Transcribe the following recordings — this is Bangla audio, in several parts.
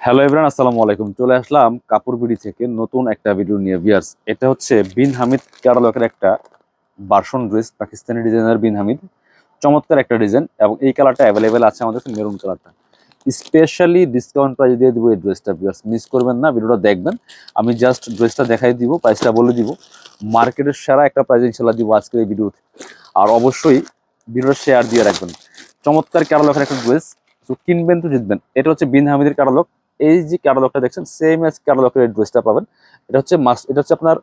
হ্যালো এভরিওয়ান, আসসালামু আলাইকুম। চলে আসলাম কাপড় বিডি থেকে নতুন একটা ভিডিও নিয়ে ভিউয়ার্স। এটা হচ্ছে বিন হামিদ ক্যাটালগের একটা ভার্সন ড্রেস, পাকিস্তানি ডিজাইনার বিন হামিদ। চমৎকার একটা ডিজাইন এবং এই কালারটা অ্যাভেলেবেল আছে আমাদের কাছে, মেরুন কালারটা। স্পেশালি ডিসকাউন্ট প্রাইস দিয়ে দিব এই ড্রেসটা ভিউয়ার্স, মিস করবেন না, ভিডিওটা দেখবেন। আমি জাস্ট ড্রেসটা দেখাই দিব, প্রাইসটা বলে দিব। মার্কেটের সেরা একটা প্রাইস ইনশাল্লাহ দিব আজকের এই ভিডিওতে। আর অবশ্যই ভিডিওটা শেয়ার দিয়ে রাখবেন। চমৎকার ক্যাটালগের একটা ড্রেস, তো কিনবেন তো জিতবেন। এটা হচ্ছে বিন হামিদের ক্যাটালগ। এই যে ক্যাটালগটা দেখছেন, সেম এজ ক্যাটালগের এই ড্রেসটা পাবেন। এটা হচ্ছে এটা হচ্ছে আপনার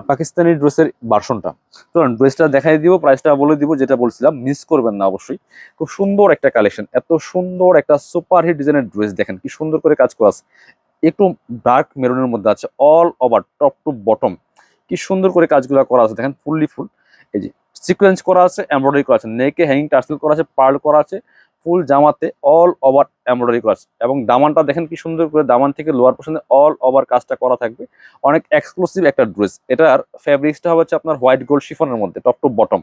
পাকিস্তানি ড্রেসের ভার্সনটা। চলুন ড্রেসটা দেখাই দিব, প্রাইসটা বলে দিব, যেটা বলছিলাম মিস করবেন না অবশ্যই। খুব সুন্দর একটা কালেকশন, এত সুন্দর একটা সুপার হিট ডিজাইনের ড্রেস, দেখেন কি সুন্দর করে কাজ করা আছে। একটু ডার্ক মেরুনের মধ্যে আছে, all over top to bottom কি সুন্দর করে কাজগুলো করা আছে, দেখেন ফুললি ফুল। এই যে সিকোয়েন্স করা আছে, এমব্রয়ডারি করা আছে, নেকে হ্যাঙ্গিং টার্সেল করা আছে, পার্ল করা আছে, ফুল জামাতে অল ওভার এমব্রয়ডারি করা আছে। এবং দামানটা দেখেন কি সুন্দর করে, দামান থেকে লোয়ার পোর্শনে অল ওভার কাজটা করা থাকবে। অনেক এক্সক্লুসিভ একটা ড্রেস। এটার ফেব্রিক্সটা হবে হচ্ছে আপনার হোয়াইট গোল্ড শিফনের মধ্যে টপ টু বটম।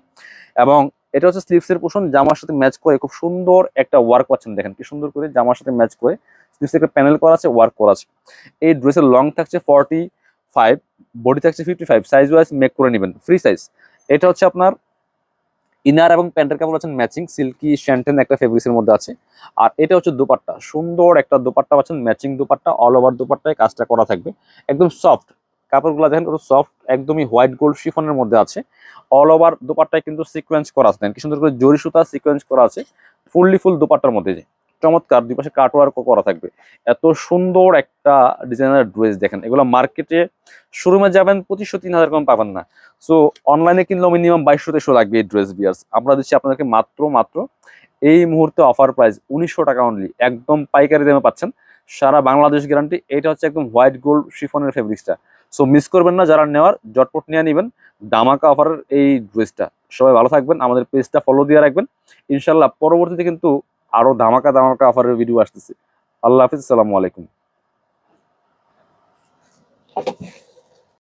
এবং এটা হচ্ছে স্লিভসের পোর্শন, জামার সাথে ম্যাচ করে খুব সুন্দর একটা ওয়ার্ক পাচ্ছেন, দেখেন কি সুন্দর করে জামার সাথে ম্যাচ করে স্লিভসে একটা প্যানেল করা আছে, ওয়ার্ক করা আছে। এই ড্রেসের লং থাকছে 45, বডি থাকছে 55, সাইজ ওয়াইজ মেক করে নেবেন, ফ্রি সাইজ। এটা হচ্ছে আপনার ইনার এবং প্যান্টের কাপড় আছেন ম্যাচিং, সিল্কি শ্যান্টেন একটা ফেব্রিক্সের মধ্যে আছে। আর এটা হচ্ছে দোপাট্টা, সুন্দর একটা দোপাট্টা পাচ্ছেন, ম্যাচিং দোপাট্টা, অল ওভার দোপাট্টায় কাজটা করা থাকবে। একদম সফট কাপড়গুলো, দেখেন কত সফট, একদমই হোয়াইট গোল্ড শিফনের মধ্যে আছে। অল ওভার দোপাট্টায় কিন্তু সিকোয়েন্স করা আছে, দেখেন কি সুন্দর করে জরি সুতা সিকোয়েন্স করা আছে, ফুললি ফুল দোপাট্টার মধ্যে। যে চমৎকার, দুই পাশে কাটওয়ার্কও করা থাকবে। এত সুন্দর একটা ডিজাইনার ড্রেস, দেখেন এগুলো মার্কেটে শোরুমে যাবেন 2500-3000 কম পাবেন না। সো অনলাইনে কিনলেও মিনিমাম 2200-2300 লাগবে এই ড্রেস বিয়ার্স। আমরা দিচ্ছি আপনাদেরকে মাত্র মাত্র এই মুহূর্তে অফার প্রাইস 1900 টাকা অনলি, একদম পাইকারি দামে পাচ্ছেন, সারা বাংলাদেশ গ্যারান্টি। এটা হচ্ছে একদম হোয়াইট গোল্ড শিফনের ফেব্রিক্সটা। সো মিস করবেন না, যারা নেওয়ার জটপট নিয়ে নেবেন দামাকা অফারের এই ড্রেসটা। সবাই ভালো থাকবেন, আমাদের পেজটা ফলো দিয়ে রাখবেন। ইনশাল্লাহ পরবর্তীতে কিন্তু আরো ধামাকা ধামাকা অফারের ভিডিও আসতেছে। আল্লাহ হাফিজ, আসসালামু আলাইকুম।